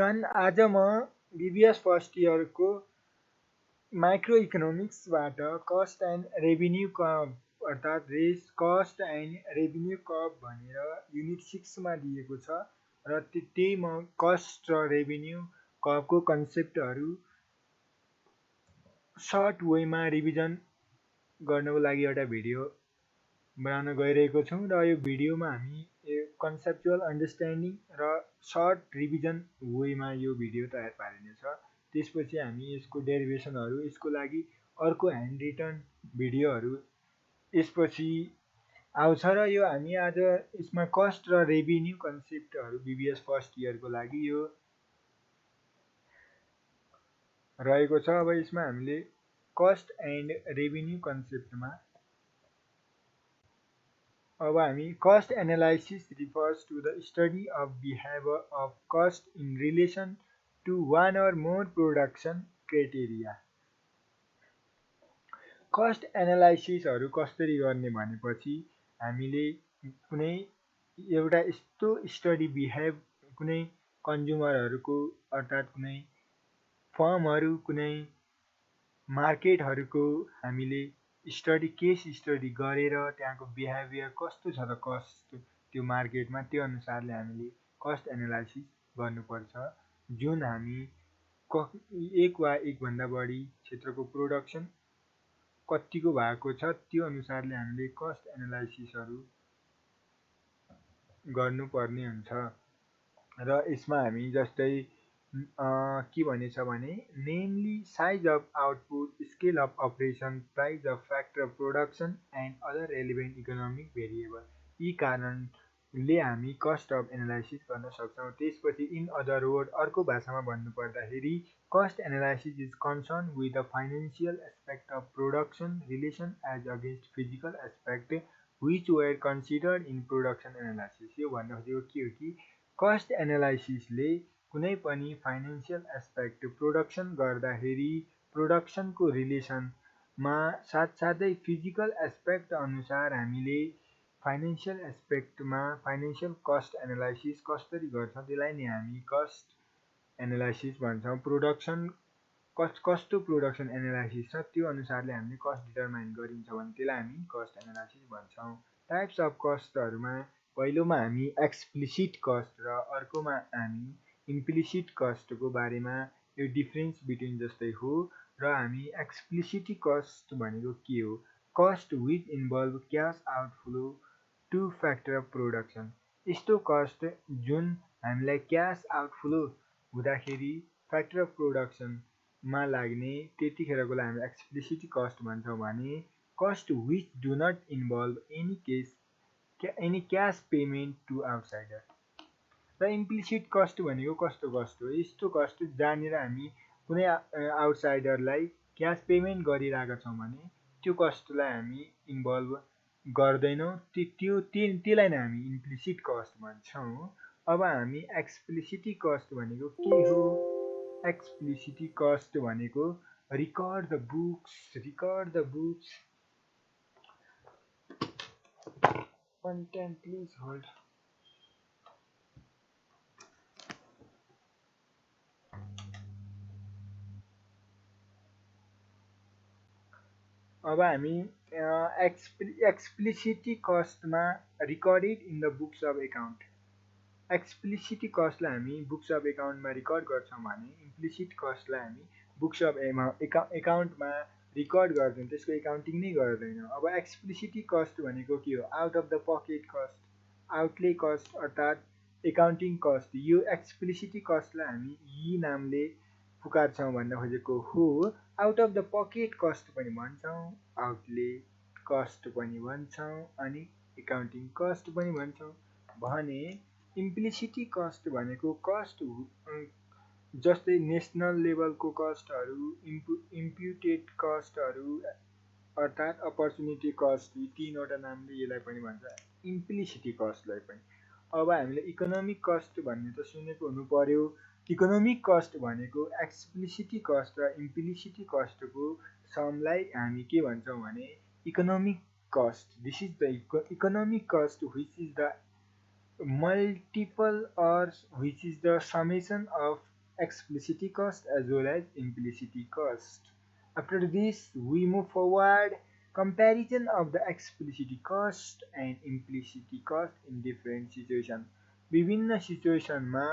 Everyone, आज म BBS first इयरको माइक्रो इकोनोमिक्सबाट कस्ट एन्ड रेभिन्यू कर्भ अर्थात् कस्ट एन्ड रेभिन्यू कर्भ भनेर युनिट 6 मा दिएको छ र त्यही म कस्ट र रेभिन्यू कर्भको कन्सेप्टहरू सर्ट वेमा रिभिजन गर्नको लागि एउटा भिडियो बनाउन गइरहेको छौँ र यो भिडियोमा हामी कन्सेप्चुअल अन्डरस्ट्यान्डिङ र सर्ट रिभिजन वेमा यो भिडियो तयार पारिनेछ। त्यसपछि हामी यसको डेरिभेसनहरू, यसको लागि अर्को ह्यान्ड रिटन भिडियोहरू यसपछि आउँछ र यो हामी आज यसमा कस्ट र रेभिन्यू कन्सेप्टहरू बीबीएस फर्स्ट इयरको लागि यो रहेको छ। अब यसमा हामीले कस्ट एन्ड रेभिन्यू कन्सेप्टमा अब हामी cost analysis refers to the study of behavior of cost in relation to one or more production criteria. cost analysisहरू कसरी गर्ने भनेपछि हामीले कुनै एउटा यस्तो स्टडी कुनै कन्ज्युमरहरूको अर्थात् कुनै फर्महरू, कुनै मार्केटहरूको हामीले केस स्टडी गरेर त्यहाँको बिहेभियर कस्तो छ त कस्ट त्यो मार्केटमा, त्यो अनुसारले हामीले कस्ट एनालाइसिस गर्नुपर्छ। जुन हामी एक वा एकभन्दा बढी क्षेत्रको प्रोडक्सन कतिको भएको छ त्यो अनुसारले हामीले कस्ट एनालाइसिसहरू गर्नुपर्ने हुन्छ। र यसमा हामी जस्तै के भनेछ भने namely size of output, scale of operation, price of factor of production and other relevant economic variable, यी कारणले हामी कस्ट अफ एनालाइसिस गर्न सक्छौँ। त्यसपछि इन अदर वर्ड, अर्को भाषामा भन्नुपर्दाखेरि cost analysis is concern with the financial aspect of production relation as against physical aspect which were considered in production analysis. यो भन्नु खोजेको के हो कि कस्ट एनालाइसिसले कुनै पनि फाइनेन्सियल एस्पेक्ट प्रोडक्सन गर्दाखेरि प्रोडक्सनको रिलेसनमा साथसाथै फिजिकल एस्पेक्ट अनुसार हामीले फाइनेन्सियल एस्पेक्टमा फाइनेन्सियल कस्ट एनालाइसिस कसरी गर्छौँ त्यसलाई नै हामी कस्ट एनालाइसिस भन्छौँ। प्रोडक्सन कस्तो प्रोडक्सन एनालाइसिस छ त्यो अनुसारले हामीले कस्ट डिटरमाइन गरिन्छ भने त्यसलाई हामी कस्ट एनालाइसिस भन्छौँ। टाइप्स अफ कस्टहरूमा पहिलोमा हामी एक्सप्लिसिट कस्ट र अर्कोमा हामी इम्प्लिसिट कस्टको बारेमा यो डिफ्रेन्स बिट्विन जस्तै हो। र हामी एक्सप्लिसिट कस्ट भनेको के हो? Cost which involve cash outflow to factor of production, यस्तो कस्ट जुन हामीलाई क्यास आउटफ्लो हुँदाखेरि फ्याक्टर अफ प्रोडक्सनमा लाग्ने त्यतिखेरकोलाई हामी एक्सप्लिसिट कस्ट भन्छौँ भने cost which do not involve any cash payment to outsider. र इम्प्लिसिट कस्ट भनेको कस्तो कस्ट हो? यस्तो कस्ट जहाँनिर हामी कुनै आउटसाइडरलाई क्यास पेमेन्ट गरिरहेका छौँ भने त्यो कस्टलाई हामी इन्भल्भ गर्दैनौँ, त्यसलाई नै हामी इम्प्लिसिट कस्ट भन्छौँ। अब हामी एक्सप्लिसिट कस्ट भनेको के हो? एक्सप्लिसिट कस्ट भनेको record the books content please hold. अब हामी एक्सप्लिसिट कस्टमा recorded in the books of account, explicit कस्टलाई हामी बुक्स अफ एकाउन्टमा रिकर्ड गर्छौँ भने इम्प्लिसिट कस्टलाई हामी बुक्स अफ एकाउन्टमा रिकर्ड गर्छौँ, त्यसको एकाउन्टिङ नै गर्दैनौँ। अब एक्सप्लिसिट कस्ट भनेको के हो? Out of the pocket cost, outlay cost अर्थात् एकाउन्टिङ कस्ट। यो एक्सप्लिसिट कस्टलाई हामी यी नामले पुकार्छौँ भन्न खोजेको हो। Out of the pocket cost पनि भन्छौँ, आउटले कस्ट पनि भन्छौँ, अनि एकाउन्टिङ कस्ट पनि भन्छौँ। भने इम्प्लिसिट कस्ट भनेको कस्ट जस्तै नेसनल लेभलको कस्टहरू, इम्प्युटेड कस्टहरू अर्थात् अपर्च्युनिटी कस्ट, यी तीनवटा नामले यसलाई पनि भन्छ इम्प्लिसिट कस्टलाई पनि। अब हामीले इकोनोमिक कस्ट भन्ने त सुनेको हुनु पर्यो। इकोनोमिक कस्ट भनेको एक्सप्लिसिट कस्ट र इम्प्लिसिट कस्टको समलाई हामी के भन्छौँ भने economic cost. This is the economic cost which is the multiple or which is the summation of explicit cost as well as implicit cost. After this, we move forward. Comparison of the explicit cost and implicit cost in different situations. विभिन्न सिचुएसनमा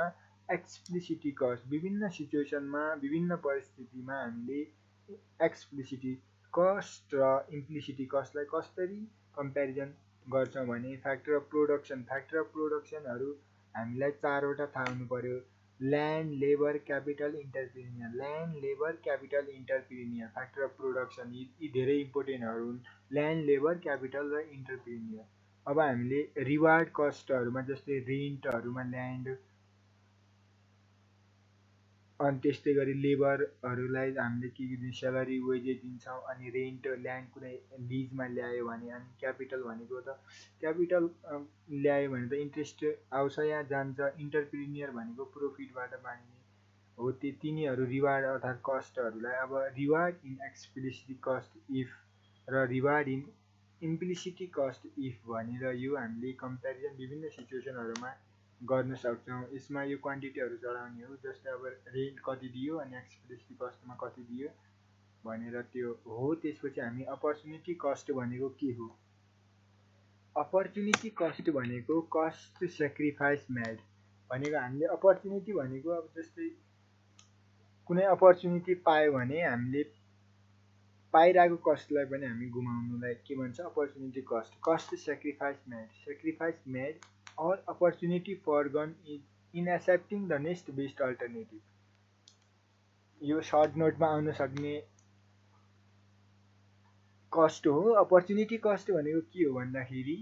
explicit cost विभिन्न सिचुएसनमा विभिन्न परिस्थितिमा हामीले explicit cost र implicit कस्टलाई कसरी comparison गर्छौँ भने factor of प्रोडक्सनहरू हामीलाई चारवटा थाहा हुनु पर्यो। Land labour capital entrepreneur factor of production यी धेरै इम्पोर्टेन्टहरू हुन्। ल्यान्ड लेबर क्यापिटल र इन्टरप्रिनियर। अब हामीले रिवार्ड कस्टहरूमा जस्तै रेन्टहरूमा ल्यान्ड अनि त्यस्तै गरी लेबरहरूलाई हामीले के स्यालेरी वेजेस दिन्छौँ अनि रेन्ट ल्यान्ड कुनै लिजमा ल्यायो भने अनि क्यापिटल भनेको त क्यापिटल ल्यायो भने त इन्ट्रेस्ट आउँछ या जान्छ। इन्टरप्रिनियर भनेको प्रोफिटबाट बाँड्ने हो। तिनीहरू रिवार्ड अर्थात् कस्टहरूलाई अब reward in explicit cost if र reward in implicit cost if भनेर यो हामीले कम्पेरिजन विभिन्न सिचुएसनहरूमा गर्न सक्छौँ। यसमा यो क्वान्टिटीहरू चढाउने हो। जस्तै अब रेन्ट कति दियो अनि एक्सप्लिसिट कस्टमा कति दियो भनेर त्यो हो। त्यसपछि हामी अपर्च्युनिटी कस्ट भनेको के हो? अपर्च्युनिटी कस्ट भनेको कस्ट सेक्रिफाइस मेड भनेको हामीले अपर्च्युनिटी भनेको अब जस्तै कुनै अपर्च्युनिटी पायो भने हामीले पाइरहेको कस्टलाई पनि हामी गुमाउनुलाई के भन्छ? Opportunity cost. Cost sacrifice made or opportunity forgone in accepting the next best alternative। यो सर्ट नोटमा आउन सक्ने कस्ट हो। अपर्च्युनिटी कस्ट भनेको के हो भन्दाखेरि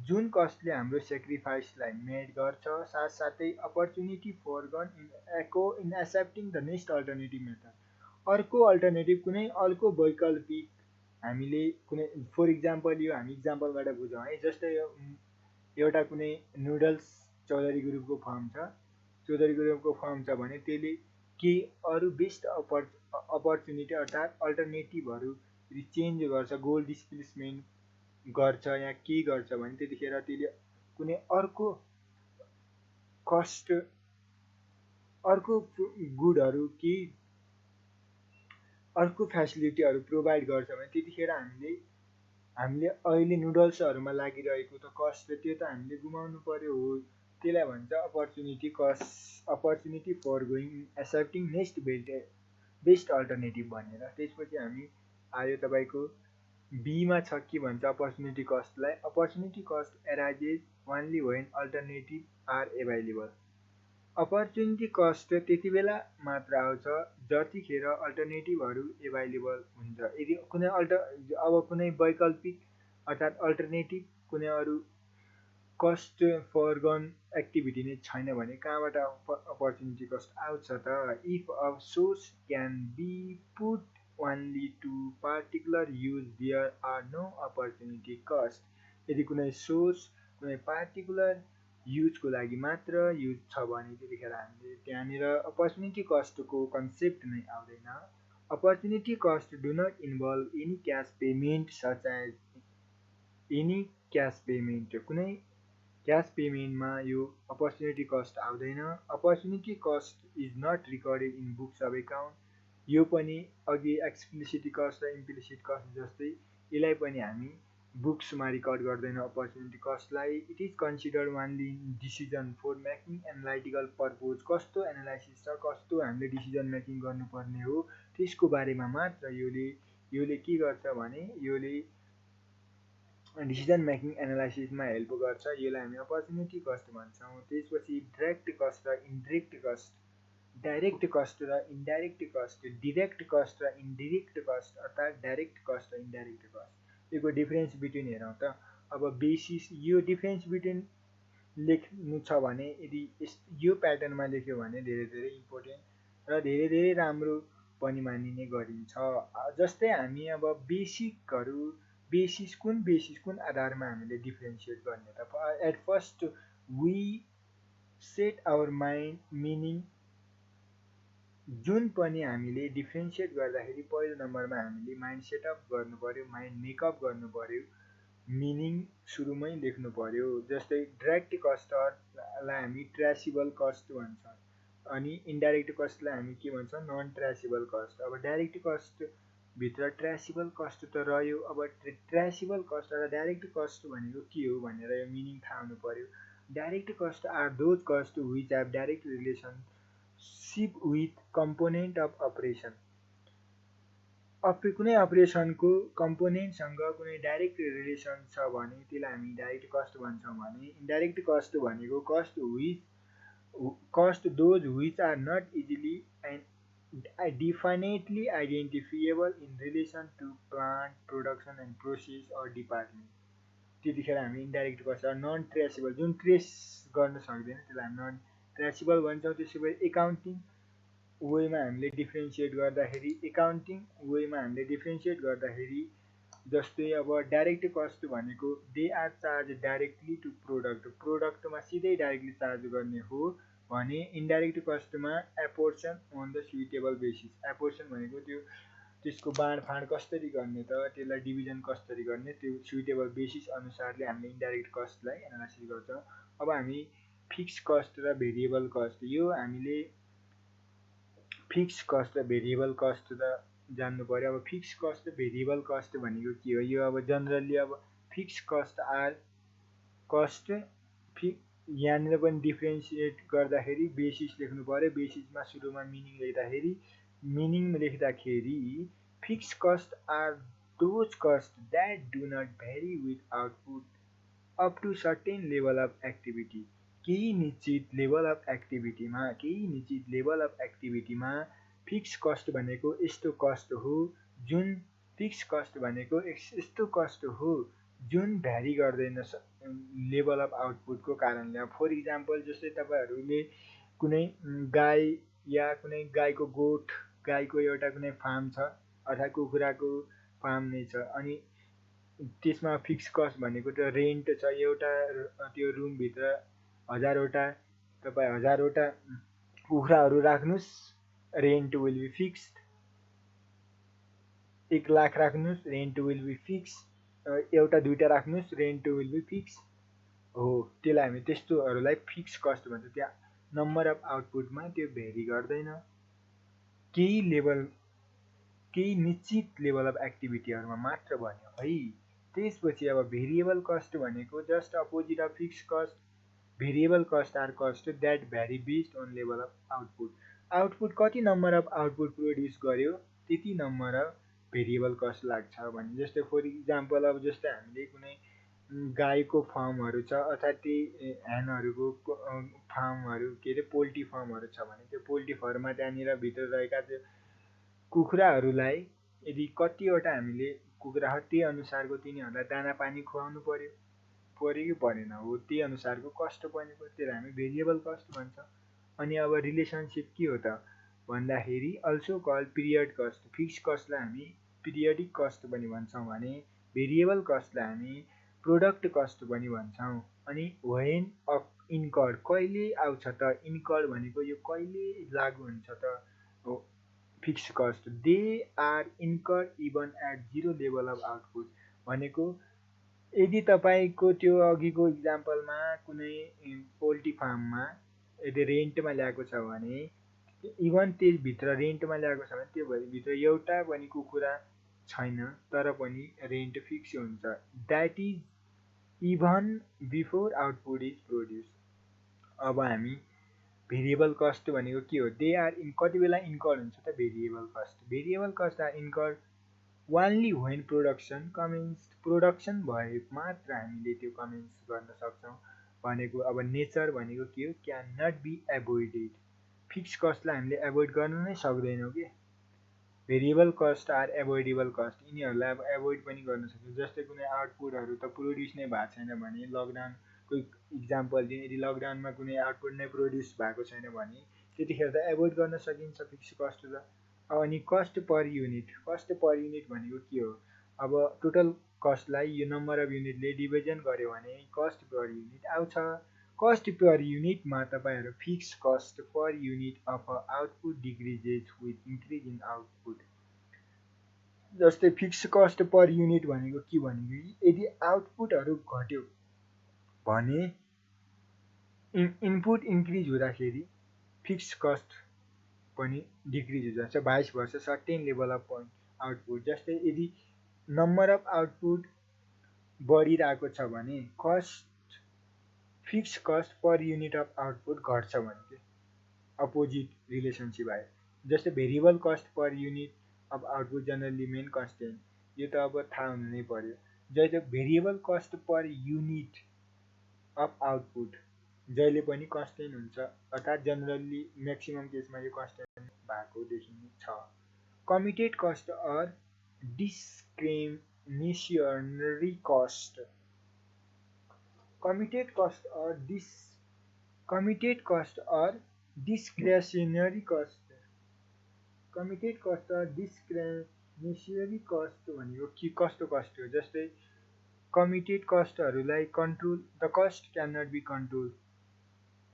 जुन कस्टले हाम्रो सेक्रिफाइसलाई मेड गर्छ साथसाथै opportunity foregone in accepting the next alternative method. अर्को अल्टरनेटिभ कुनै अर्को वैकल्पिक हामीले कुनै फर इक्जाम्पल यो हामी इक्जाम्पलबाट बुझौँ है। जस्तै एउटा कुनै नुडल्स चौधरी ग्रुपको फर्म छ भने त्यसले के अरू बेस्ट अपर्च्युनिटी अर्थात् अल्टरनेटिभहरू चेन्ज गर्छ, गोल डिस्प्लेसमेन्ट गर्छ या के गर्छ भने त्यतिखेर त्यसले कुनै अर्को कस्ट अर्को गुडहरू कि अर्को फेसिलिटीहरू प्रोभाइड गर्छ भने त्यतिखेर हामीले अहिले नुडल्सहरूमा लागिरहेको त कस्ट त्यो त हामीले गुमाउनु पर्यो हो। त्यसलाई भन्छ opportunity cost opportunity forgoing accepting next best alternative भनेर। त्यसपछि हामी आयो तपाईँको बीमा छ के भन्छ अपर्च्युनिटी कस्टलाई। Opportunity cost arises only when alternative are available. Opportunity cost त्यति बेला मात्र आउँछ जतिखेर अल्टरनेटिभहरू एभाइलेबल हुन्छ। यदि कुनै अब कुनै वैकल्पिक अर्थात् अल्टरनेटिभ कुनै अरू कस्ट फरगन एक्टिभिटी नै छैन भने कहाँबाट अपर्च्युनिटी कस्ट आउँछ त? If a source can be put only to particular use there are no opportunity cost. यदि कुनै सोर्स कुनै पार्टिकुलर युजको लागि मात्र युज छ भने त्यतिखेर हामीले त्यहाँनिर अपर्च्युनिटी कस्टको कन्सेप्ट नै आउँदैन। Opportunity cost do not involve any cash payment such as any cash payment. कुनै क्यास पेमेन्टमा यो अपर्च्युनिटी कस्ट आउँदैन। Opportunity cost is not recorded in books of account. यो पनि अघि एक्सप्लिसिट कस्ट र इम्प्लिसिट कस्ट जस्तै यसलाई पनि हामी बुक्समा रिकर्ड गर्दैन अपर्च्युनिटी कस्टलाई। It is considered only in decision for making analytical purpose. कस्तो एनालाइसिस छ, कस्तो हामीले डिसिजन मेकिङ गर्नुपर्ने हो त्यसको बारेमा मात्र योले के गर्छ भने योले डिसिजन मेकिङ एनालाइसिसमा हेल्प गर्छ। यसलाई हामी अपर्च्युनिटी कस्ट भन्छौँ। त्यसपछि डाइरेक्ट कस्ट र इन्डाइरेक्ट कस्ट। डाइरेक्ट कस्ट र इन्डाइरेक्ट कस्ट। डिरेक्ट कस्ट र इन्डाइरेक्ट कस्ट अर्थात् डाइरेक्ट कस्ट र इन्डाइरेक्ट कस्ट। यसको डिफरेन्स बिट्विन हेरौँ त। अब बेसिस यो डिफरेन्स बिट्विन लेख्नु छ भने यदि यो प्याटर्नमा लेख्यो भने धेरै इम्पोर्टेन्ट र धेरै राम्रो पनि मानिने गरिन्छ। जस्तै हामी अब बेसिस कुन आधारमा हामीले डिफ्रेन्सिएट गर्ने त? At first we set our mind meaning. जुन पनि हामीले डिफ्रेन्सिएट गर्दाखेरि पहिलो नम्बरमा हामीले माइन्ड सेटअप गर्नु पर्यो, माइन्ड मेकअप गर्नु पर्यो, मिनिङ सुरुमै लेख्नु पर्यो। जस्तै डाइरेक्ट कस्टलाई हामी ट्रेसेबल कस्ट भन्छ। अनि इन्डाइरेक्ट कस्टलाई हामी के भन्छौँ नन ट्रेसेबल कस्ट। अब डाइरेक्ट कस्ट भित्र ट्रेसेबल कस्ट त रह्यो। अब ट्रेसेबल कस्ट र डाइरेक्ट कस्ट भनेको के हो भनेर यो मिनिङ थाहा हुनु पर्यो। Direct cost are those cost which have direct relationship with component of operation. कुनै अपरेसनको कम्पोनेन्टसँग कुनै डाइरेक्ट रिलेसन छ भने त्यसलाई हामी डाइरेक्ट कस्ट भन्छौँ भने इन्डाइरेक्ट कस्ट भनेको cost those which are not easily and definitely identifiable in relation to plant, production and process or department। त्यतिखेर हामी इन्डाइरेक्ट कस्ट नन ट्रेसेबल जुन ट्रेस गर्न सक्दैन त्यसलाई हामी नन ट्रेसेबल भन्छौँ। त्यसै गरी एकाउन्टिङ वेमा हामीले डिफ्रेन्सिएट गर्दाखेरि जस्तै अब डाइरेक्ट कस्ट भनेको they are charge directly to प्रोडक्टमा सिधै डाइरेक्टली चार्ज गर्ने हो भने इन्डाइरेक्ट कस्टमा apportion on the suitable basis. Apportion भनेको त्यसको बाँडफाँड कसरी गर्ने त त्यसलाई डिभिजन कसरी गर्ने त्यो सुइटेबल बेसिस अनुसारले हामीले इन्डाइरेक्ट कस्टलाई एनालाइसिस गर्छौँ। अब हामी फिक्स कस्ट र भेरिएबल कस्ट यो हामीले फिक्स कस्ट र भेरिएबल कस्ट त जान्नु पर्यो। अब फिक्स कस्ट र भेरिएबल कस्ट भनेको के हो यो अब जनरली अब फिक्स कस्ट आर कस्ट यहाँनिर पनि डिफ्रेन्सिएट गर्दाखेरि बेसिस लेख्नु पर्यो। बेसिसमा सुरुमा मिनिङ लेख्दाखेरि fix cost are those cost that do not vary with output up to certain level of activity. केही निश्चित लेभल अफ एक्टिभिटीमा फिक्स कस्ट भनेको यस्तो कस्ट हो जुन भ्यारी गर्दैन लेभल अफ आउटपुटको कारणले। फर इक्जाम्पल जस्तै तपाईँहरूले कुनै गाई या कुनै गाईको एउटा कुनै फार्म छ अथवा कुखुराको फार्म नै छ अनि त्यसमा फिक्स कस्ट भनेको त रेन्ट छ। एउटा त्यो रुमभित्र 1000वटा कुखुराहरू राख्नुहोस् rent will be fixed. 1 lakh राख्नुहोस् रेन्ट विल बी फिक्स। एउटा दुईटा राख्नुहोस् रेन्ट विल बी फिक्स हो। त्यसलाई हामी त्यस्तोहरूलाई फिक्स कस्ट भन्छ। त्यहाँ नम्बर अफ आउटपुटमा त्यो भेरी गर्दैन। केही निश्चित लेभल अफ एक्टिभिटीहरूमा मात्र भन्यो है। त्यसपछि अब भेरिएबल कस्ट भनेको just opposite of fix cost. Variable cost are cost that vary based on level of output कति नम्बर अफ आउटपुट प्रोड्युस गर्यो त्यति नम्बर अफ भेरिएबल कस्ट लाग्छ भने। जस्तै फर इक्जाम्पल अब जस्तै हामीले कुनै गाईको फार्महरू छ अथवा त्यही ह्यानहरूको फार्महरू के अरे पोल्ट्री फार्महरू छ भने त्यो पोल्ट्री फार्ममा त्यहाँनिर भित्र रहेका त्यो कुखुराहरूलाई यदि कतिवटा हामीले कुखुरा त्यही अनुसारको तिनीहरूलाई दाना पानी खुवाउनु पर्यो कि परेन हो त्यही अनुसारको कस्ट पनि पर्यो। त्यसलाई हामी भेरिएबल कस्ट भन्छ। अनि अब रिलेसनसिप के हो त भन्दाखेरि also call period cost. Fix कस्टलाई हामी पिरियडिक कस्ट पनि भन्छौँ भने भेरिएबल कस्टलाई हामी प्रोडक्ट कस्ट पनि भन्छौँ। अनि व्हेन इन्कर्ड कहिले आउँछ त इन्कर्ड भनेको यो कहिले लागु हुन्छ त fix cost they are incurred even at 0 level of output भनेको यदि तपाईँको त्यो अघिको इक्जाम्पलमा कुनै पोल्ट्री फार्ममा यदि रेन्टमा ल्याएको छ भने इभन त्यसभित्र रेन्टमा ल्याएको छ भने त्यो भित्र एउटा पनि कुखुरा छैन तर पनि रेन्ट फिक्स हुन्छ। That is even before output is produce. अब हामी भेरिएबल कस्ट भनेको के हो दे आर कति बेला इन्कर्ड हुन्छ त variable cost are incurred only when production भए मात्र हामीले त्यो कमेन्स गर्न सक्छौँ भनेको। अब नेचर भनेको के हो क्यान नट बी एभोइडेड। फिक्स कस्टलाई हामीले एभोइड गर्न नै सक्दैनौँ कि। भेरिएबल कस्ट आर एभोइडेबल कस्ट यिनीहरूलाई अब एभोइड पनि गर्न सक्छौँ। जस्तै कुनै आउटपुटहरू त प्रोड्युस नै भएको छैन भने लकडाउनको इक्जाम्पल दिएँ यदि लकडाउनमा कुनै आउटपुट नै प्रोड्युस भएको छैन भने त्यतिखेर त एभोइड गर्न सकिन्छ फिक्स कस्ट त। अनि कस्ट पर युनिट भनेको के हो अब टोटल कस्टलाई यो नम्बर अफ युनिटले डिभिजन गर्यो भने कस्ट पर युनिट आउँछ। कस्ट पर युनिटमा तपाईँहरू fix cost per unit of output decreases with increase in output. जस्तै फिक्स कस्ट पर युनिट भनेको के भनेको यदि आउटपुटहरू घट्यो भने इनपुट इन्क्रिज हुँदाखेरि फिक्स्ड कस्ट पनि डिक्रिज हुन्छ vice verse certain level of output जस्तै यदि नम्बर अफ आउटपुट बढिरहेको छ भने cost fixed cost per unit of output घट्छ भने चाहिँ अपोजिट रिलेसनसिप आयो जस्तै variable cost per unit of output generally main constant यो त अब थाहा हुनु नै पर्यो जहिले variable cost per unit of output जहिले पनि कन्सटेन्ट हुन्छ अर्थात् जनरली म्याक्सिमम केसमा यो कन्सटेन्ट भएको देखिन्छ committed cost or discretionary cost committed cost or committed cost or discretionary cost committed cost or discretionary cost भनेको के कस्तो कस्ट हो जस्तै कमिटेड कस्टहरूलाई control the cost can not be control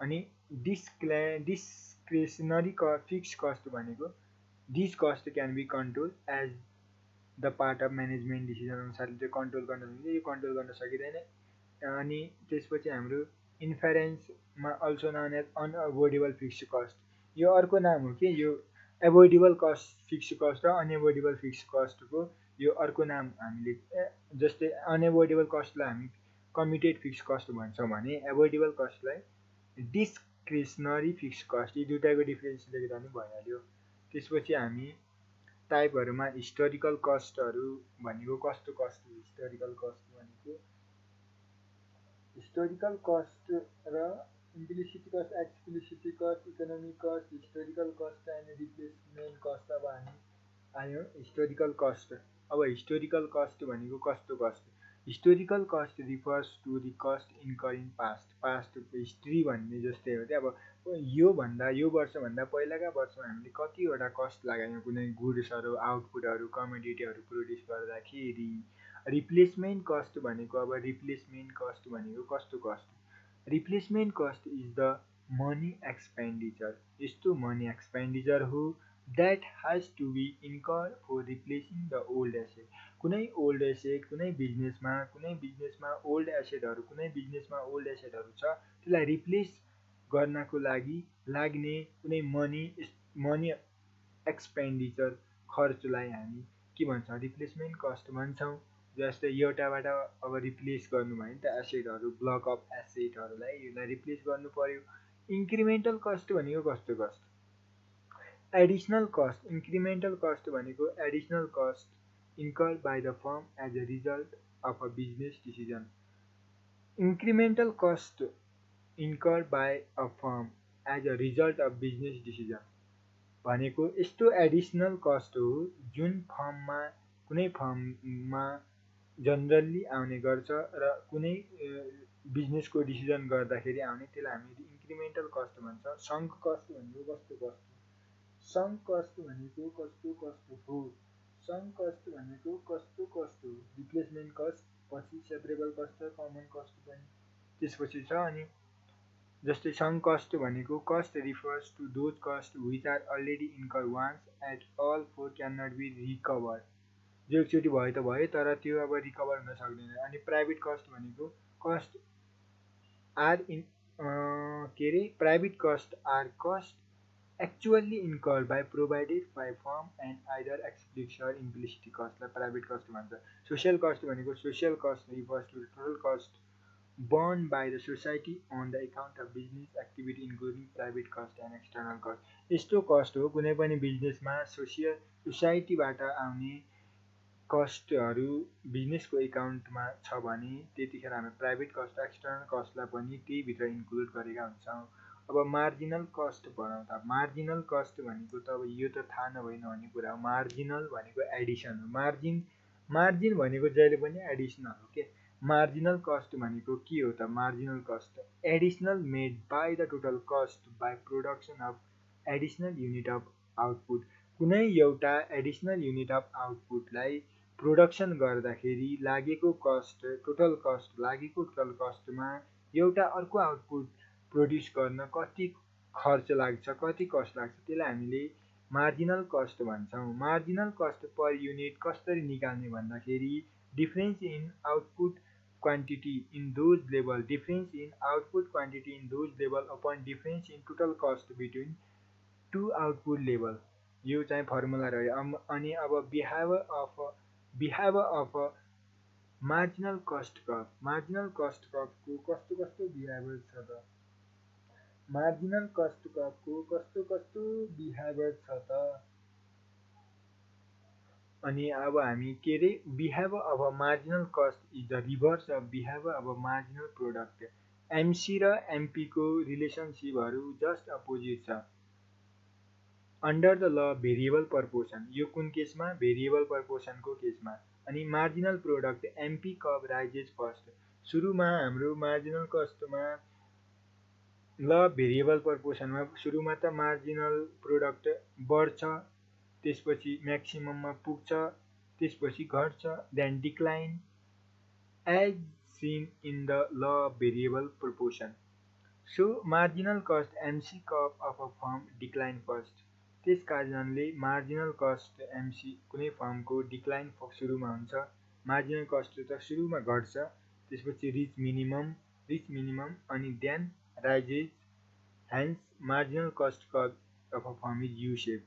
अनि डिस्क्रेसनरी फिक्स कस्ट भनेको this cost can be control as the part of management decision अनुसारले चाहिँ कन्ट्रोल गर्न सकिन्छ यो कन्ट्रोल गर्न सकिँदैन अनि त्यसपछि हाम्रो इन्फरेन्समा also known as unavoidable fixed cost यो अर्को नाम हो कि यो एभोइडेबल कस्ट फिक्स्ड कस्ट र अनएभोइडेबल फिक्स्ड कस्टको यो अर्को नाम हामीले जस्तै अनएभोइडेबल कस्टलाई हामी कमिटेड फिक्स्ड कस्ट भन्छौँ भने एभोइडेबल कस्टलाई डिस्क्रिसनरी फिक्स्ड कस्ट यी दुईटाको डिफ्रेन्स लेख्दा पनि भइहाल्यो त्यसपछि हामी टाइपहरूमा हिस्टोरिकल कस्टहरू भनेको कस्तो कस्ट हो हिस्टोरिकल कस्ट भनेको हिस्टोरिकल कस्ट र implicit cost explicit cost economic cost historical cost and replacement cost अब हामी आयो हिस्टोरिकल कस्ट अब हिस्टोरिकल कस्ट भनेको कस्तो cost historical cost refers to the cost incur in past history भन्ने जस्तै हो अब यो वर्षभन्दा पहिलाका वर्षमा हामीले कतिवटा कस्ट लगायौँ कुनै गुड्सहरू आउटपुटहरू कमोडिटीहरू प्रड्युस गर्दाखेरि रिप्लेसमेन्ट कस्ट भनेको अब रिप्लेसमेन्ट कस्ट भनेको कस्तो cost replacement cost is the money expenditure यस्तो मनी एक्सपेन्डिचर हो that has to be incur for replacing the old asset कुनै ओल्ड एसेट कुनै बिजनेसमा ओल्ड एसेटहरू कुनै बिजनेसमा ओल्ड एसेटहरू छ त्यसलाई रिप्लेस गर्नको लागि लाग्ने कुनै मनी एक्सपेन्डिचर खर्चलाई हामी के भन्छौँ रिप्लेसमेन्ट कस्ट भन्छौँ जस्तै एउटाबाट अब रिप्लेस गर्नु भयो नि त एसेटहरू ब्लक अफ एसेटहरूलाई यसलाई रिप्लेस गर्नु पर्यो इन्क्रिमेन्टल कस्ट भनेको कस्तो cost additional cost incremental cost भनेको additional cost incurred by the firm as a result of a business decision incremental cost incurred by a firm as a result of business decision भनेको यस्तो additional cost हो जुन कुनै फर्ममा generally आउने गर्छ र कुनै बिजनेसको डिसिजन गर्दाखेरि आउने त्यसलाई हामीले इन्क्रिमेन्टल कस्ट भन्छ सङ्क कस्ट भनेको कस्तो कस्ट सङ्क कस्ट भनेको कस्तो कस्ट हो सङ्क कस्ट भनेको कस्तो कस्ट हो रिप्लेसमेन्ट कस्ट पछि सेपरेबल कस्ट र कमन कस्ट पनि त्यसपछि छ अनि जस्तै सङ्क कस्ट भनेको cost refers to those cost which are already incur once at all for can not be recover जो एकचोटि भयो त भयो तर त्यो अब रिकभर हुन सक्दैन अनि प्राइभेट कस्ट भनेको cost are private cost are cost actually incurred by provided by firm and either explicit or implicit कस्टलाई प्राइभेट कस्ट भन्छ सोसियल कस्ट भनेको social cost refers to total cost borne by the society on the account of business activity including private cost and external cost यस्तो cost हो कुनै पनि बिजनेसमा सोसाइटीबाट आउने कस्टहरू बिजनेसको एकाउन्टमा छ भने त्यतिखेर हामी प्राइभेट कस्ट एक्सटर्नल कस्टलाई पनि त्यही भित्र इन्क्लुड गरेका हुन्छौँ अब मार्जिनल कस्ट भनौँ त मार्जिनल कस्ट भनेको त अब यो त थाहा नभई नहुने कुरा हो मार्जिनल भनेको एडिसन हो मार्जिन भनेको जहिले पनि एडिसनल हो के मार्जिनल कस्ट भनेको के हो त marginal cost additional made by the total cost by production of additional unit of output कुनै एउटा एडिसनल युनिट अफ आउटपुटलाई प्रोडक्सन गर्दाखेरि लागेको कस्ट टोटल कस्टमा एउटा अर्को आउटपुट प्रोड्युस गर्न कति खर्च लाग्छ कति कस्ट लाग्छ त्यसलाई हामीले मार्जिनल कस्ट भन्छौँ मार्जिनल कस्ट पर युनिट कसरी निकाल्ने भन्दाखेरि difference in output quantity in those level, difference in output quantity in those level upon difference in total cost between two output level. यो चाहिँ फर्मुला रह्यो। अनि अब behaviour of marginal cost curve. Marginal cost कर्वको कस्तो कस्तो behaviour छ त? मार्जिनल कस्ट कर्वको कस्तो कस्तो बिहेभियर छ त? अनि अब हामी के रे behaviour of marginal cost is the reverse of behaviour of marginal product. MC र एमपी को रिलेसनशिपहरू जस्ट अपोजिट छ। Under the law variable proportion, यो कुन केसमा? भेरिएबल प्रपोर्सनको केसमा। अनि marginal product MP curve rises first. सुरुमा हाम्रो मार्जिनल कस्टमा ल भेरिएबल प्रपोर्सनमा सुरुमा त मार्जिनल प्रोडक्ट बढ्छ, त्यसपछि म्याक्सिमममा पुग्छ, त्यसपछि घट्छ, then decline as seen in the law variable proportion. So marginal cost MC curve of a firm decline first. त्यस कारणले मार्जिनल कस्ट एमसी कुनै फर्मको डिक्लाइन सुरुमा हुन्छ। मार्जिनल कस्ट त सुरुमा घट्छ, त्यसपछि रिच मिनिमम अनि then rises, hence marginal cost curve of a firm is U shape.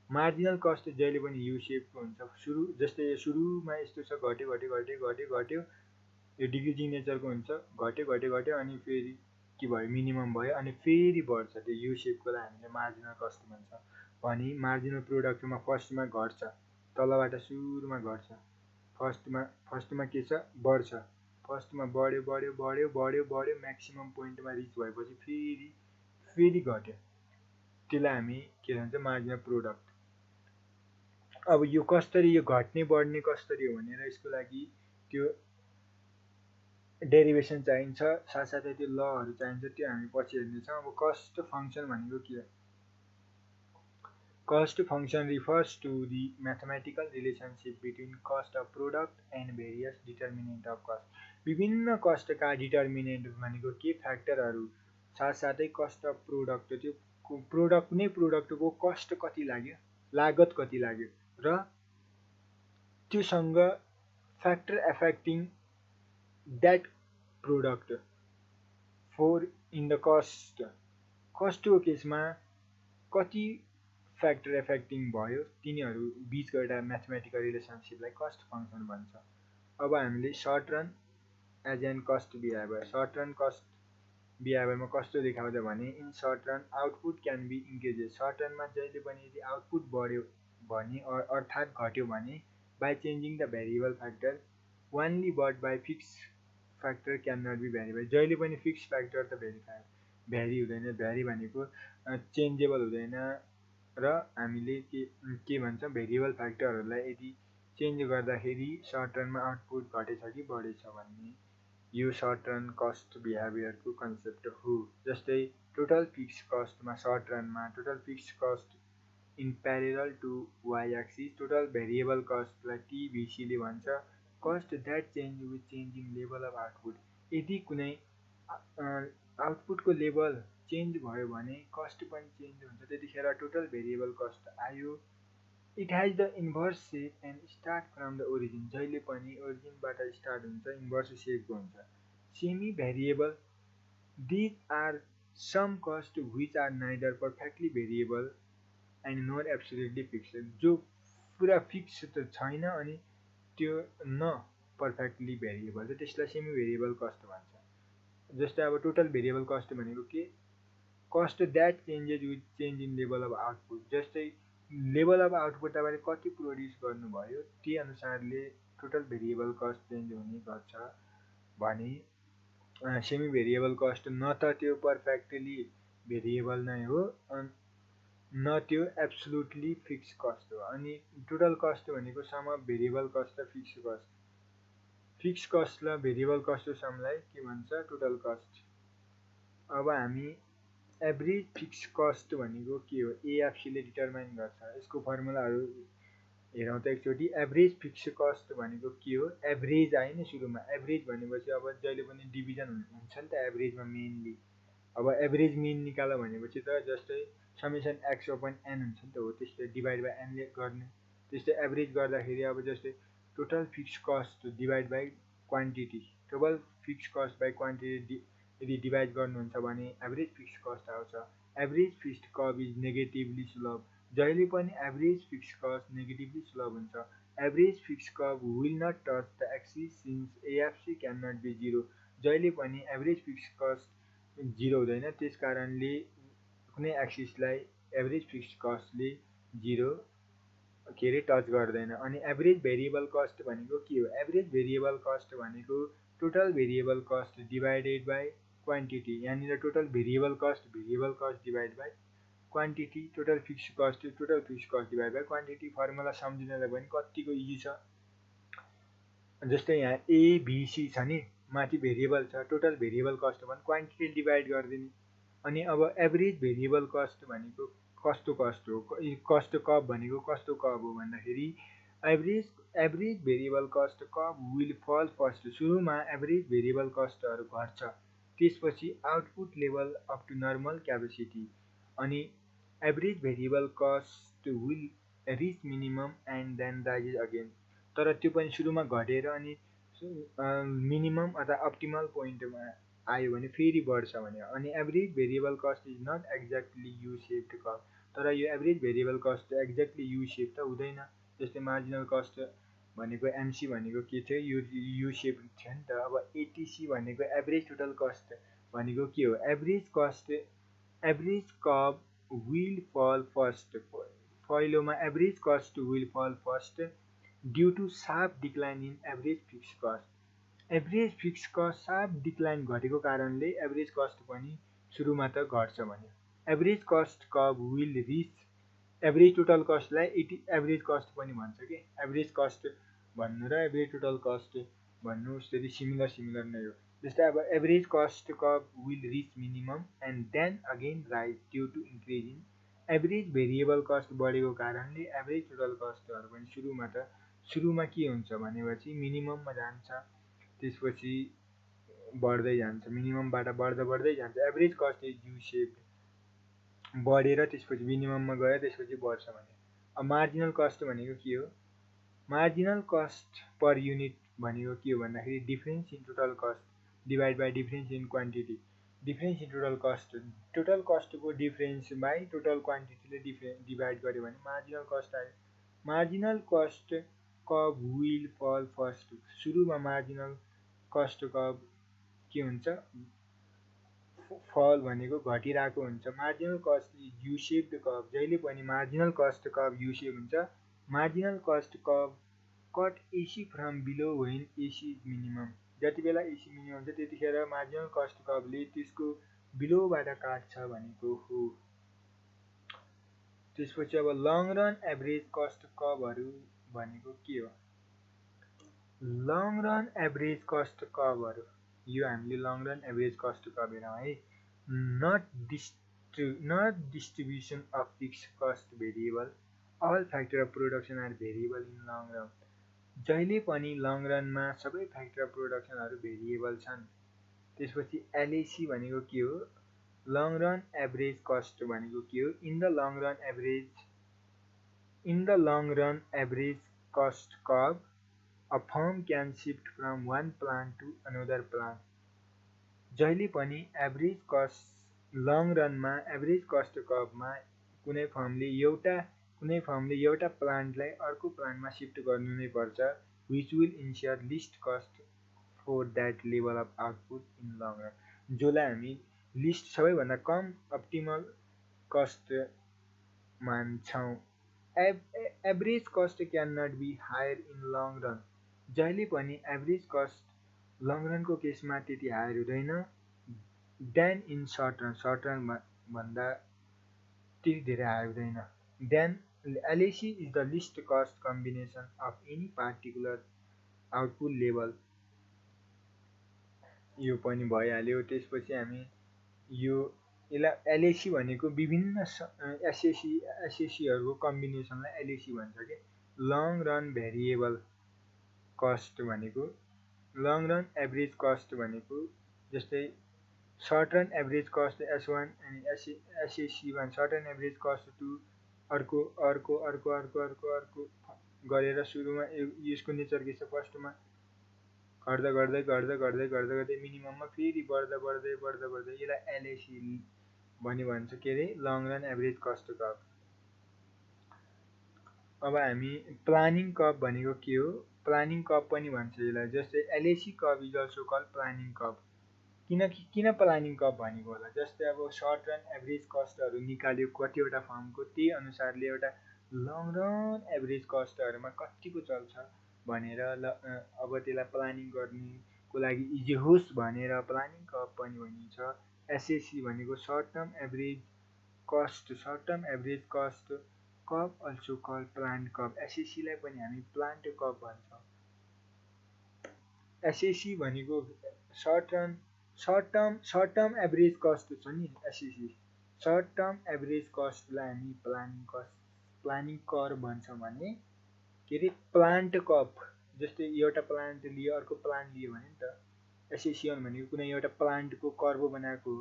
Marginal cost जहिले पनि यु शेपको हुन्छ। जस्तै सुरुमा यस्तो छ, घट्यो घट्यो घट्यो घट्यो घट्यो, यो डिक्रिजिङ नेचरको हुन्छ, घट्यो घट्यो घट्यो अनि फेरि के भयो? मिनिमम भयो अनि फेरि बढ्छ। त्यो यु शेपकोलाई हामीले मार्जिनल कस्ट भन्छ। भने मार्जिनल प्रोडक्टमा फर्स्टमा घट्छ, तलबाट सुरुमा घट्छ, फर्स्टमा के छ? बढ्छ, फर्स्टमा बढ्यो बढ्यो बढ्यो बढ्यो बढ्यो, म्याक्सिमम पोइन्टमा रिच भएपछि फेरि घट्यो। त्यसलाई हामी के भन्छ? Marginal product. अब यो कसरी, यो घट्ने बढ्ने कसरी हो भनेर यसको लागि त्यो डेरिभेसन चाहिन्छ, साथसाथै त्यो लहरू चाहिन्छ, त्यो हामी पछि हेर्नेछौँ। अब कस्ट फङ्सन भनेको के हो? Cost function refers to the mathematical relationship between cost of product and various determinant of cost. विभिन्न कस्टका डिटर्मिनेन्ट भनेको के? फ्याक्टरहरू, साथसाथै कस्ट अफ प्रोडक्ट, त्यो प्रोडक्टको कस्ट कति लाग्यो, लागत कति लाग्यो, र त्योसँग factor affecting that product for in the कस्टको केसमा कति फ्याक्टर एफेक्टिङ भयो, तिनीहरू बिचको एउटा म्याथमेटिकल रिलेसनसिपलाई कस्ट फङ्सन भन्छ। अब हामीले short run as an cost behaviour. Short run cost बिहेभियरमा कस्तो देखाउँछ भने, in short run output can be increases. Short रनमा जहिले पनि यदि आउटपुट बढ्यो भने अर्थात् घट्यो भने, by changing the variable factor only but by fix factor can not be verify. जहिले पनि फिक्स फ्याक्टर त भ्यारी हुँदैन, भ्यारी भनेको चेन्जेबल हुँदैन, र हामीले के भन्छ? भेरिएबल फ्याक्टरहरूलाई यदि चेन्ज गर्दाखेरि सर्ट रनमा आउटपुट घटेछ कि बढेछ भन्ने, यो सर्ट रन कस्ट बिहेभियरको कन्सेप्ट हो। जस्तै टोटल फिक्स कस्टमा सर्ट रनमा total fix cost in parallel to Y axis, total variable कस्टलाई टिभिसीले भन्छ। Cost that change with changing level of output. यदि कुनै आउटपुटको लेभल चेन्ज भयो भने कस्ट पनि चेन्ज हुन्छ, त्यतिखेर टोटल भेरिएबल कस्ट आयो। It has the inverse shape and start from the origin. जहिले पनि ओरिजिनबाट स्टार्ट हुन्छ, इन्भर्स सेपको हुन्छ। Semi variable, these are some cost which are neither perfectly variable and not absolutely fixed. जो पुरा फिक्स त छैन अनि त्यो न पर्फेक्टली भेरिएबल छ, त्यसलाई सेमी भेरिएबल कस्ट भन्छ। जस्तै अब टोटल भेरिएबल कस्ट भनेको के? Cost that changes with change in level of output. जस्तै लेभल अफ आउटपुट तपाईँले कति प्रड्युस गर्नुभयो, त्यही अनुसारले टोटल भेरिएबल कस्ट चेन्ज हुने गर्छ। भने सेमी भेरिएबल कस्ट न त त्यो पर्फेक्टली भेरिएबल नै हो, न त्यो एब्सोल्युटली फिक्स कस्ट हो। अनि टोटल कस्ट भनेको सम अफ भेरिएबल कस्ट र फिक्स कस्ट। फिक्स कस्ट र भेरिएबल कस्टको समलाई के भन्छ? Total cost. अब हामी एभरेज फिक्स कस्ट भनेको के हो? एएफसीले डिटर्माइन गर्छ। यसको फर्मुलाहरू हेरौँ त एकचोटि। एभरेज फिक्स कस्ट भनेको के हो? एभरेज आयो नि सुरुमा, एभरेज भनेपछि अब जहिले पनि डिभिजन हुन्छ नि त एभरेजमा मेनली। अब एभरेज मिन निकाल भनेपछि त जस्तै समेसन एक्स अपन एन हुन्छ नि त, हो त्यस्तै डिभाइड बाई एनले गर्ने। त्यस्तै एभरेज गर्दाखेरि अब जस्तै total fix cost divide by quantity, total fix cost by quantity यदि डिभाइड गर्नुहुन्छ भने एभरेज फिक्स कस्ट आउँछ। Average fixed cost is negatively sloped. जहिले पनि average fix cost negatively sloped हुन्छ। Average fix cost will not touch the axis since AFC can not be zero. जहिले पनि average fix cost zero हुँदैन, त्यस कारणले कुनै एक्सिसलाई एभरेज फिक्स कस्टले जिरो के अरे टच गर्दैन। अनि एभरेज भेरिएबल कस्ट भनेको के हो? एभरेज भेरिएबल कस्ट भनेको total variable cost divided by quantity. यहाँनिर total variable cost divide by quantity, total fix cost divide by quantity. Formula सम्झिनलाई पनि कतिको इजी छ। जस्तै यहाँ एबिसी छ नि, माथि भेरिएबल छ, टोटल भेरिएबल कस्ट हो भने क्वान्टिटी डिभाइड गरिदिने। अनि अब एभरेज भेरिएबल कस्ट भनेको कस्तो कस्ट हो? कस्ट कर्भ भनेको कस्तो कर्भ हो भन्दाखेरि average variable cost curve will fall first. सुरुमा एभरेज भेरिएबल कस्टहरू घट्छ, त्यसपछि output level up to normal capacity. अनि average variable cost will reach minimum and then rises again. तर त्यो पनि सुरुमा घटेर अनि मिनिमम अथवा अप्टिमल पोइन्टमा आयो भने फेरि बढ्छ भने। अनि average variable cost is not exactly U shaped curve. तर यो average variable cost exactly U shape त हुँदैन। जस्तै मार्जिनल कस्ट भनेको एमसी भनेको के थियो? यो यु सेप थियो नि त। अब एटिसी भनेको एभरेज टोटल कस्ट भनेको के हो? Average curve will fall first. पहिलोमा average cost will fall first due to sharp decline in average fix cost. Average fix cost sharp decline घटेको कारणले एभरेज कस्ट पनि सुरुमा त घट्छ भन्यो। Average cost curve will reach. Average total कस्टलाई average cost पनि भन्छ कि। एभरेज कस्ट भन्नु र एभरेज टोटल कस्ट भन्नु उसरी सिमिलर नै हो। जस्तै अब average cost curve will reach minimum and then again rise due to increase in average variable cost बढेको कारणले एभरेज टोटल कस्टहरू पनि सुरुमा के हुन्छ भनेपछि मिनिमममा जान्छ, त्यसपछि बढ्दै जान्छ, मिनिममबाट बढ्दै जान्छ। Average cost is U shaped, बढेर त्यसपछि मिनिमममा गयो, त्यसपछि बढ्छ भने। अब मार्जिनल कस्ट भनेको के हो? मार्जिनल कस्ट पर युनिट भनेको के हो भन्दाखेरि difference in total cost divide by difference in quantity. Difference in total कस्टको डिफरेन्स बाई टोटल क्वान्टिटीले डिभाइड गर्यो भने मार्जिनल कस्ट आयो। Marginal cost curve will fall first. सुरुमा मार्जिनल कस्ट कर्भ के हुन्छ? फल भनेको घटिरहेको हुन्छ। Marginal cost is U shaped curve. जहिले पनि marginal cost curve U shape हुन्छ। Marginal cost curve cut AC from below when AC is minimum. जति बेला एसी मिनिमम हुन्छ त्यतिखेर मार्जिनल कस्ट कर्भले त्यसको बिलोबाट काट्छ भनेको हो। त्यसपछि अब लङ रन एभरेज कस्ट कर्भहरू भनेको के हो? लङ रन एभरेज कस्ट कर्भहरू यो हामीले long run average cost curve हेरौँ है। Not distribution of fix cost variable. All factor of production are variable in long run. जहिले पनि लङ रनमा सबै फ्याक्टर अफ प्रोडक्सनहरू भेरिएबल छन्। त्यसपछि एलएसी भनेको के हो? लङ रन एभरेज कस्ट भनेको के हो? In the long run average cost curve a firm can shift from one plant to another plant. जहिले पनि एभरेज कस्ट लङ रनमा एभरेज कस्ट कर्भमा कुनै फर्मले एउटा प्लान्टलाई अर्को प्लान्टमा सिफ्ट गर्नु नै पर्छ, which will ensure least cost for that level of output in long run. जसलाई हामी लिस्ट सबैभन्दा कम अप्टिमल कस्ट मान्छौँ। Average cost can not be higher in long run. जहिले पनि एभरेज कस्ट लङ रनको केसमा त्यति हायर हुँदैन than in short run. Short run भन्दा त्यति धेरै हायर हुँदैन। Than LAC is the least cost combination of any particular output level। यो पनि भइहाल्यो। त्यसपछि हामी यो LAC भनेको विभिन्न एसएसीहरूको कम्बिनेसनलाई LAC भन्छ कि। लङ रन भेरिएबल कस्ट भनेको लङ रन एभरेज कस्ट भनेको जस्तै short run average cost S1 अनि SAC1 short run average cost 2 अर्को गरेर सुरुमा यसको नेचर के छ? फर्स्टमा गर्दा गर्दै गर्दा गर्दै गर्दा गर्दै मिनिमममा फेरि बढ्दा बढ्दै बढ्दा बढ्दै यसलाई एलएसी भन्छ के अरे long run average cost curve. अब हामी प्लानिङ कर्भ भनेको के हो, प्लानिङ कर्भ पनि भन्छ यसलाई, जस्तै LAC curve is also called planning curve. किन प्लानिङ कर्भ भनेको होला, जस्तै अब सर्ट रन एभरेज कस्टहरू निकाल्यो कतिवटा फर्मको, त्यही अनुसारले एउटा लङ रन एभरेज कस्टहरूमा कतिको चल्छ भनेर अब त्यसलाई प्लानिङ गर्नुको लागि इजी होस् भनेर प्लानिङ कर्भ पनि भनिन्छ। एसएसी भनेको short term average cost curve also called planned curve. एसएसीलाई पनि हामी प्लान्ट कर्भ भन्छौँ। एसएसी भनेको सर्ट टर्म एभरेज कस्ट छ नि एसएसी, सर्ट टर्म एभरेज कस्टलाई हामी प्लानिङ कर्भ भन्छौँ भने के अरे प्लान्ट कर्भ, जस्तै एउटा प्लान्ट लियो अर्को प्लान्ट लियो भने नि त एसएसिएन भनेको कुनै एउटा प्लान्टको कर्भ बनाएको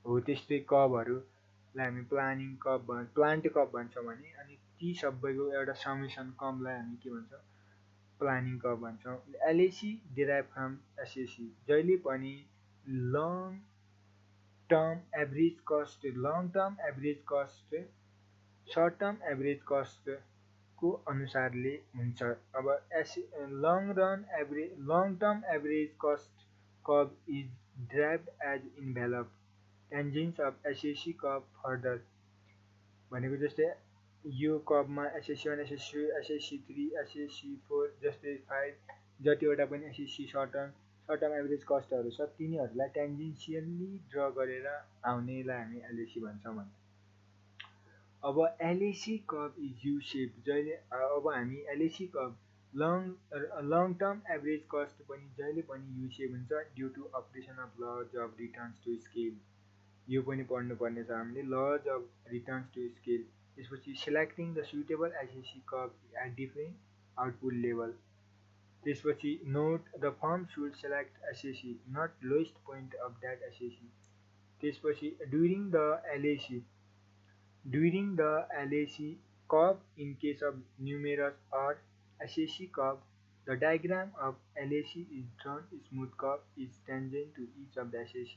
हो त्यस्तै कर्भहरूलाई हामी प्लान्ट कर्भ भन्छौँ भने, अनि ती सबैको एउटा समेसन कमलाई हामी के भन्छौँ प्लानिङ कर्भ भन्छौँ। एलएसी डिराइभ फ्रम एसएसी, जहिले पनि long term average cost short term average कस्टको अनुसारले हुन्छ। अब long term average cost curve is derived as envelope tangents of SAC curve further भनेको, जस्तै यो कर्भमा एसएसी1 एसएसी2 एसएसी3 एसएसी4 जस्तै 5 जतिवटा पनि एसएसी सर्ट टर्म एभरेज कस्टहरू छ तिनीहरूलाई टेन्जेन्सियली ड्र गरेर आउनेलाई हामी एलएसी भन्छौँ। अब LAC curve is U shape, जहिले अब हामी LAC curve long term average cost पनि जहिले पनि यु सेप हुन्छ due to operation of laws of returns to scale. यो पनि पढ्नुपर्ने छ हामीले, laws of returns to scale. त्यसपछि selecting the suitable SAC curve at different output level. त्यसपछि note the firm should select SAC not lowest point of that SAC. त्यसपछि during the LAC curve in case of numerous or SAC curve, the diagram of LAC is drawn. Smooth curve is tangent to each of the SAC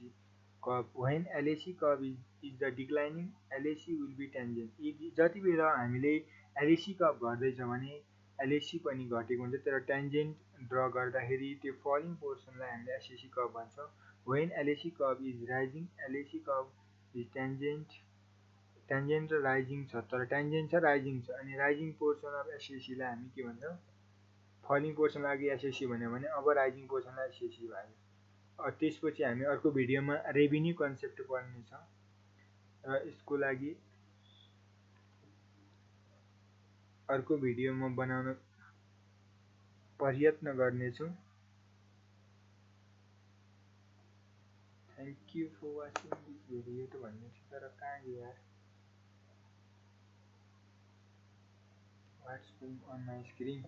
curve. When LAC curve is the declining, LAC will be tangent. जति बेला हामीले LAC curve घट्दैछ भने LAC पनि घटेको हुन्छ, तर tangent draw गर्दाखेरि त्यो फलिङ पोर्सनलाई हामीले SAC कर्भ भन्छौँ। When LAC curve is rising, LAC curve is tangent र राइजिङ छ, तर टेन्जेन्ट छ राइजिङ छ, अनि राइजिङ पोर्सन अफ एसएसीलाई हामी के भन्छौँ, फलिङ पोर्सनलाई अघि एसएसी भन्यो भने अब राइजिङ पोर्सनलाई एसएसी भयो। त्यसपछि हामी अर्को भिडियोमा रेभिन्यू कन्सेप्ट पढ्नेछौँ र यसको लागि अर्को भिडियो म बनाउन प्रयत्न गर्नेछु। Thank you for watching this video त भन्ने थियो तर कहाँ गयो यार, what's going on my screen?